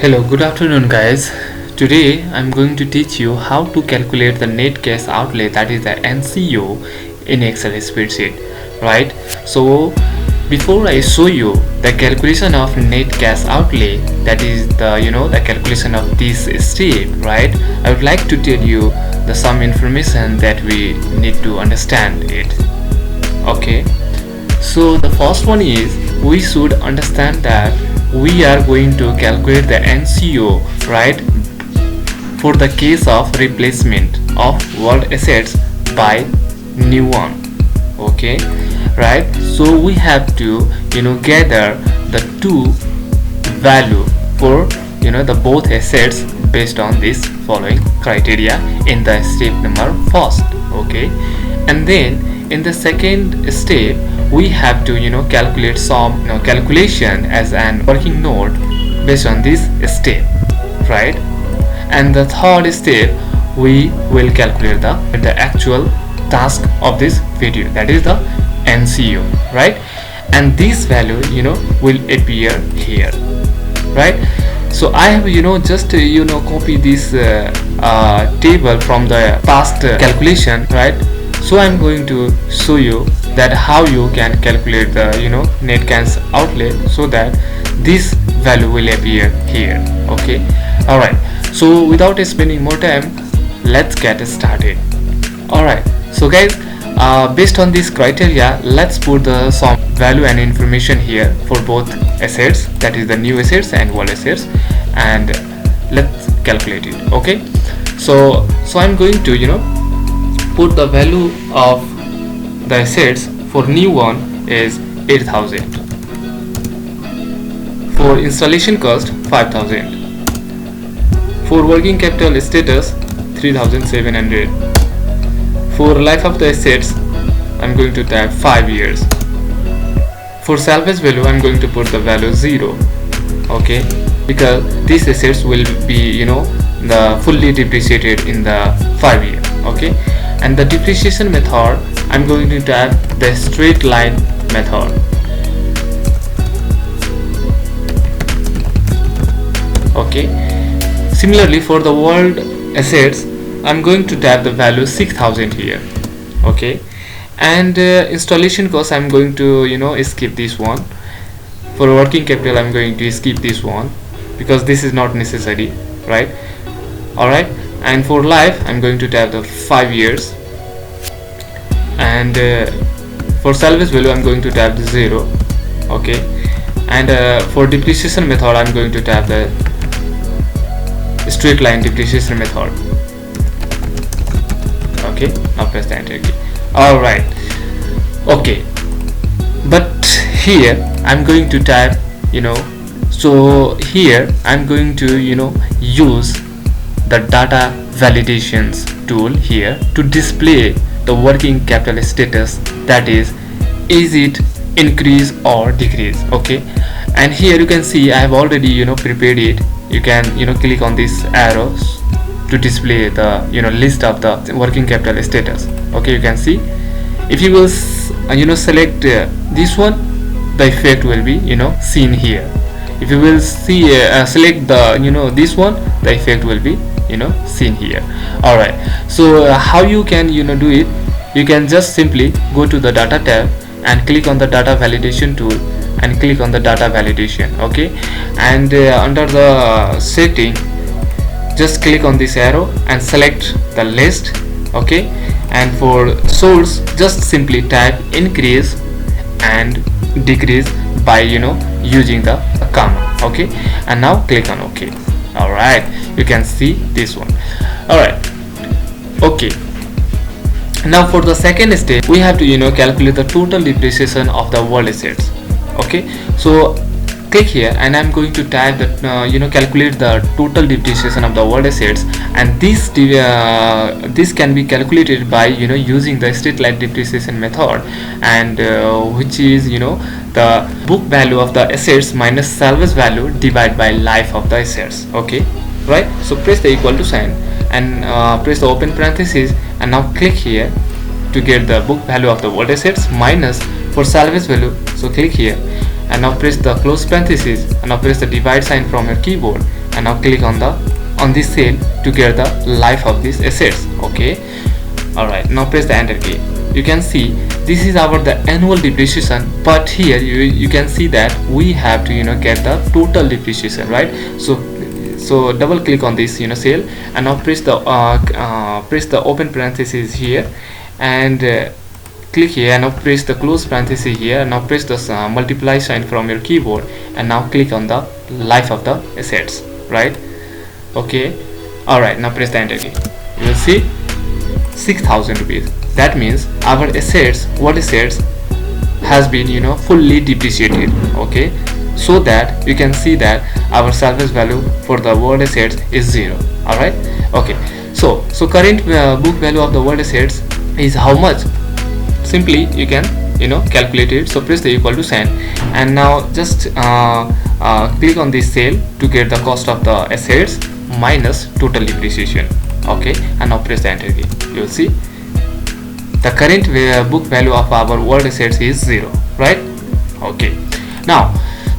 Hello, good afternoon, guys. Today I'm going to teach you how to calculate the net cash outlay, that is the NCO, in Excel spreadsheet. Right? So, before I show you the calculation of net cash outlay, that is the calculation of this step, right? I would like to tell you the some information that we need to understand it. Okay. So the first one is we should understand that we are going to calculate the NCO, right, for the case of replacement of old assets by new one. Okay, right? So we have to gather the two value for the both assets based on this following criteria in the step number first. Okay, and then in the second step we have to calculate some calculation as an working note based on this step, right? And the third step we will calculate the actual task of this video, that is the NCO, right? And this value will appear here, right? So I have just copy this table from the past calculation, right? So I'm going to show you that how you can calculate the net cash outlay so that this value will appear here. Okay, all right. So without spending more time, let's get started. All right. So guys, based on this criteria, let's put some value and information here for both assets, that is the new assets and old assets, and let's calculate it. Okay. So I'm going to put the value of the assets for new one is 8,000, for installation cost 5,000, for working capital status 3,700, for life of the assets I'm going to type 5 years, for salvage value I'm going to put the value 0. Okay, because these assets will be the fully depreciated in the 5 year. Okay, and the depreciation method I'm going to type the straight line method. Okay, similarly for the world assets I'm going to type the value 6,000 here. Okay, and installation cost I'm going to skip this one. For working capital I'm going to skip this one because this is not necessary, right? All right, and for life I'm going to type the 5 years, and for salvage value I'm going to type the 0. Okay, and for depreciation method I'm going to type the straight line depreciation method. Okay, now press the enter key. All right. Okay, but here I'm going to type so here I'm going to use the data validations tool here to display the working capital status, that is it increase or decrease. Okay, and here you can see I have already prepared it. You can click on this arrows to display the list of the working capital status. Okay, you can see if you will select this one, the effect will be seen here. If you will see select the this one, the effect will be seen here. All right, so how you can do it, you can just simply go to the data tab and click on the data validation tool and click on the data validation. Okay, and under the setting just click on this arrow and select the list. Okay, and for source just simply type increase and decrease by using the comma. Okay, and now click on OK. All right, you can see this one. All right. Okay, now for the second step we have to calculate the total depreciation of the world assets. Okay, so click here and I'm going to type that calculate the total depreciation of the world assets, and this can be calculated by using the straight line depreciation method, and which is the book value of the assets minus salvage value divided by life of the assets. Okay, right? So press the equal to sign and press the open parenthesis, and now click here to get the book value of the world assets minus for salvage value. So click here and now press the close parenthesis and now press the divide sign from your keyboard and now click on this cell to get the life of these assets. Okay, alright, now press the enter key. You can see this is our the annual depreciation, but here you can see that we have to get the total depreciation, right? So double click on this cell, and now press the open parenthesis here, and click here, and now press the close parenthesis here, and now press the multiply sign from your keyboard, and now click on the life of the assets, right? Okay, alright, now press the enter key. You will see 6,000 rupees. That means our assets, world assets, has been fully depreciated. Okay, so that you can see that our salvage value for the world assets is 0. Alright, okay, so current book value of the world assets is how much? Simply you can calculate it. So press the equal to sign, and now just click on this cell to get the cost of the assets minus total depreciation. Okay, and now press the enter key. You will see the current book value of our world assets is 0, right? Okay, now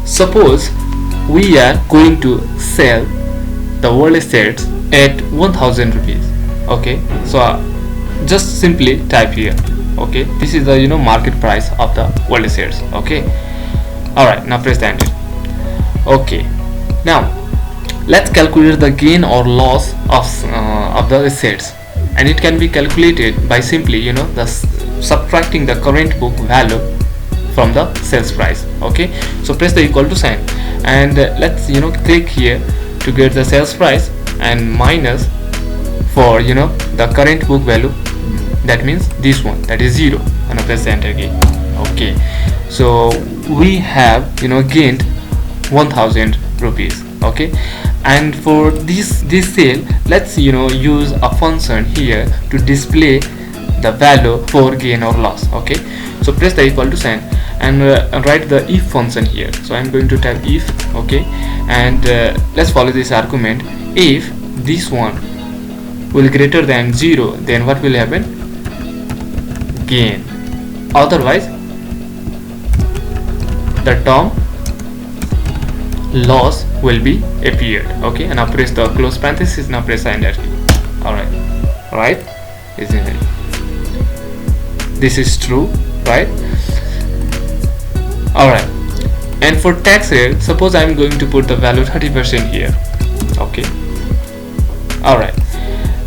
suppose we are going to sell the world assets at 1,000 rupees. Okay, so just simply type here. Okay, this is the market price of the world assets. Okay, alright, now press the enter. Okay, now let's calculate the gain or loss of the assets, and it can be calculated by simply subtracting the current book value from the sales price. Okay, so press the equal to sign, and let's click here to get the sales price, and minus for the current book value, that means this one, that is 0, and press the enter key. Okay, so we have gained 1,000 rupees. Okay, and for this sale, let's use a function here to display the value for gain or loss. Okay, so press the equal to sign, and write the if function here. So I'm going to type if. Okay, and let's follow this argument. If this one will greater than 0, then what will happen? Gain. Otherwise the term loss will be appeared. Okay, and now press the close parenthesis. Now press enter key. Alright, isn't it? This is true, right? Alright, and for tax rate, suppose I'm going to put the value 30% here. Okay, alright,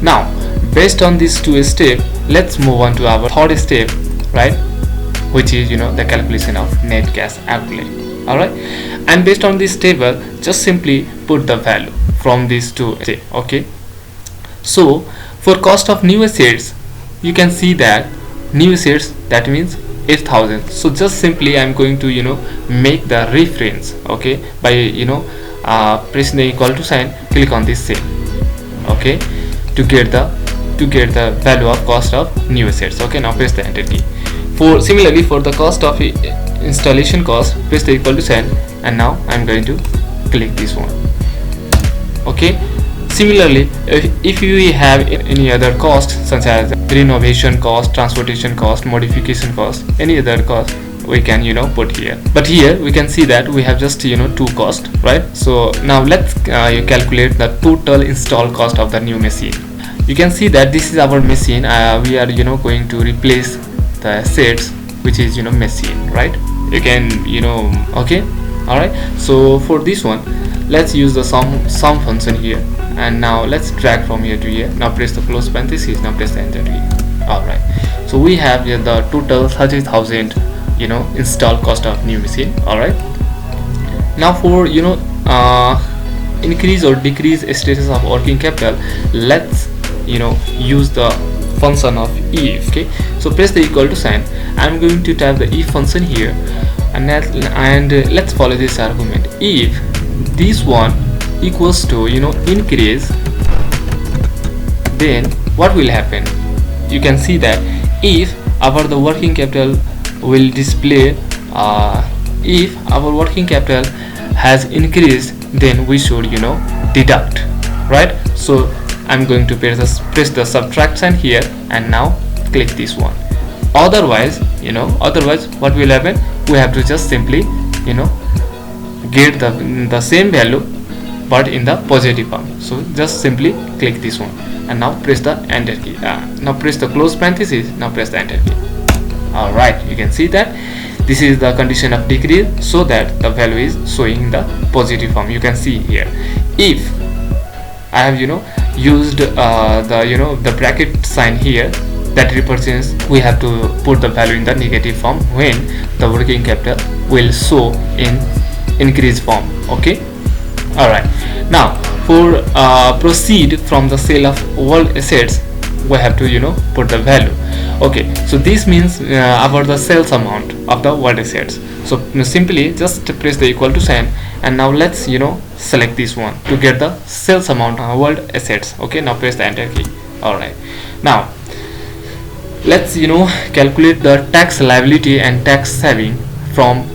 now based on these two steps, let's move on to our third step, right, which is the calculation of net cash outlay. Alright, and based on this table, just simply put the value from these two steps. Okay, so for cost of new assets, you can see that new assets, that means 8,000. so just simply I'm going to make the reference. Okay, by pressing the equal to sign, click on this cell. Okay, to get the value of cost of new assets. Okay, now press the enter key. Similarly for the cost of installation cost, press the equal to sign, and now I'm going to click this one. Okay, similarly if you have any other cost, such as renovation cost, transportation cost, modification cost, any other cost, we can put here. But here we can see that we have just two costs, right? So now let's calculate the total install cost of the new machine. You can see that this is our machine. We are going to replace the assets, which is machine, right? You can okay, alright, so for this one, let's use the sum function here, and now let's drag from here to here. Now press the close parenthesis. Now press the enter key. Alright, so we have here the total 30,000 install cost of new machine. Alright, now for increase or decrease status of working capital, let's use the function of if. Okay, so press the equal to sign. I'm going to type the if function here, and let's follow this argument. If this one equals to increase, then what will happen? You can see that if the working capital will display, if our working capital has increased, then we should deduct, right? So I'm going to press the subtract sign here, and now click this one. Otherwise what will happen? We have to just simply get the same value but in the positive form. So just simply click this one and now press the enter key. Now press the close parenthesis, now press the enter key. Alright, you can see that this is the condition of decrease, so that the value is showing in the positive form. You can see here, if I have used the bracket sign here, that represents we have to put the value in the negative form when the working capital will show in increase form. Okay. Alright, now for proceed from the sale of world assets, we have to put the value. Okay, so this means about the sales amount of the world assets. So simply just press the equal to sign, and now let's select this one to get the sales amount of world assets. Okay, now press the enter key. Alright, now let's calculate the tax liability and tax saving from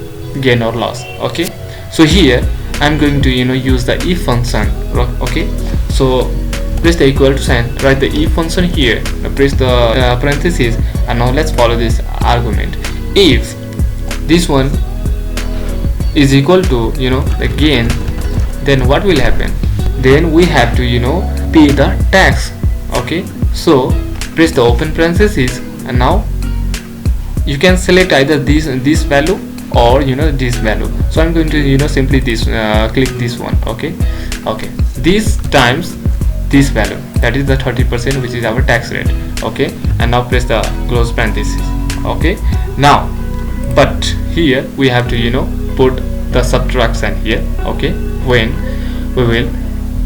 gain or loss. Okay, so here I'm going to use the if function. Okay, so press the equal to sign, write the if function here, press the parenthesis, and now let's follow this argument. If this one is equal to the gain, then what will happen? Then we have to pay the tax. Okay, so press the open parenthesis, and now you can select either this value or this value. So I'm going to simply click this one. Okay, this times this value, that is the 30%, which is our tax rate. Okay, and now press the close parenthesis. Okay, now but here we have to put the subtraction here. Okay, when we will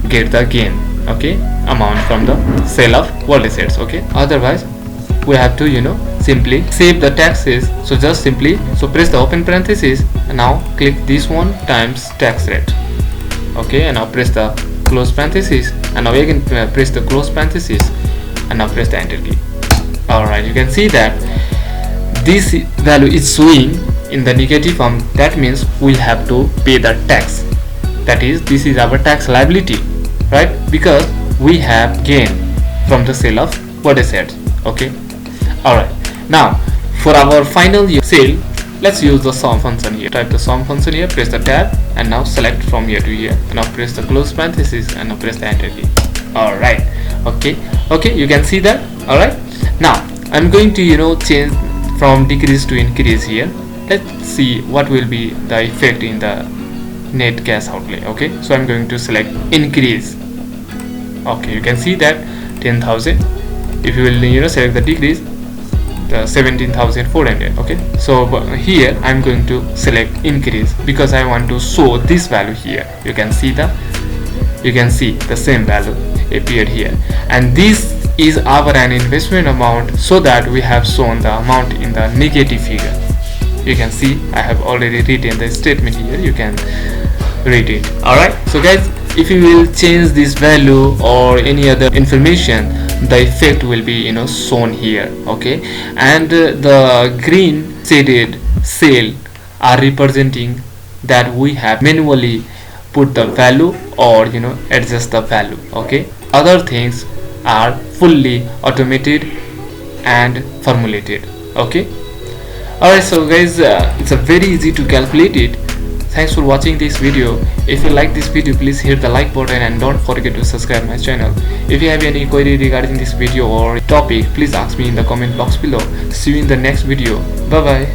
get the gain, okay, amount from the sale of world assets. Okay, otherwise we have to simply save the taxes. So just simply press the open parenthesis, and now click this one times tax rate. Okay, and now press the close parenthesis, and now again press the close parenthesis, and now press the enter key. Alright, you can see that this value is showing in the negative form. That means we have to pay the tax. That is, this is our tax liability, right? Because we have gain from the sale of world assets. Okay. Alright, now for our final sale, let's use the sum function here. Type the sum function here, press the tab, and now select from here to here, and now press the close parenthesis, and now press the enter key. Alright, okay, you can see that. Alright, now I'm going to change from decrease to increase here. Let's see what will be the effect in the net cash outlay. Okay, so I'm going to select increase. Okay, you can see that 10,000. If you will select the decrease, the 17,400. Okay, so here I'm going to select increase because I want to show this value here. You can see the same value appeared here, and this is our an investment amount, so that we have shown the amount in the negative figure. You can see I have already written the statement here. You can read it. Alright, so guys, if you will change this value or any other information, the effect will be shown here. Okay, and the green shaded cell are representing that we have manually put the value or adjust the value. Okay, other things are fully automated and formulated. Okay, alright, so guys, it's a very easy to calculate it. Thanks for watching this video. If you like this video, please hit the like button and don't forget to subscribe my channel. If you have any query regarding this video or topic, please ask me in the comment box below. See you in the next video. Bye bye.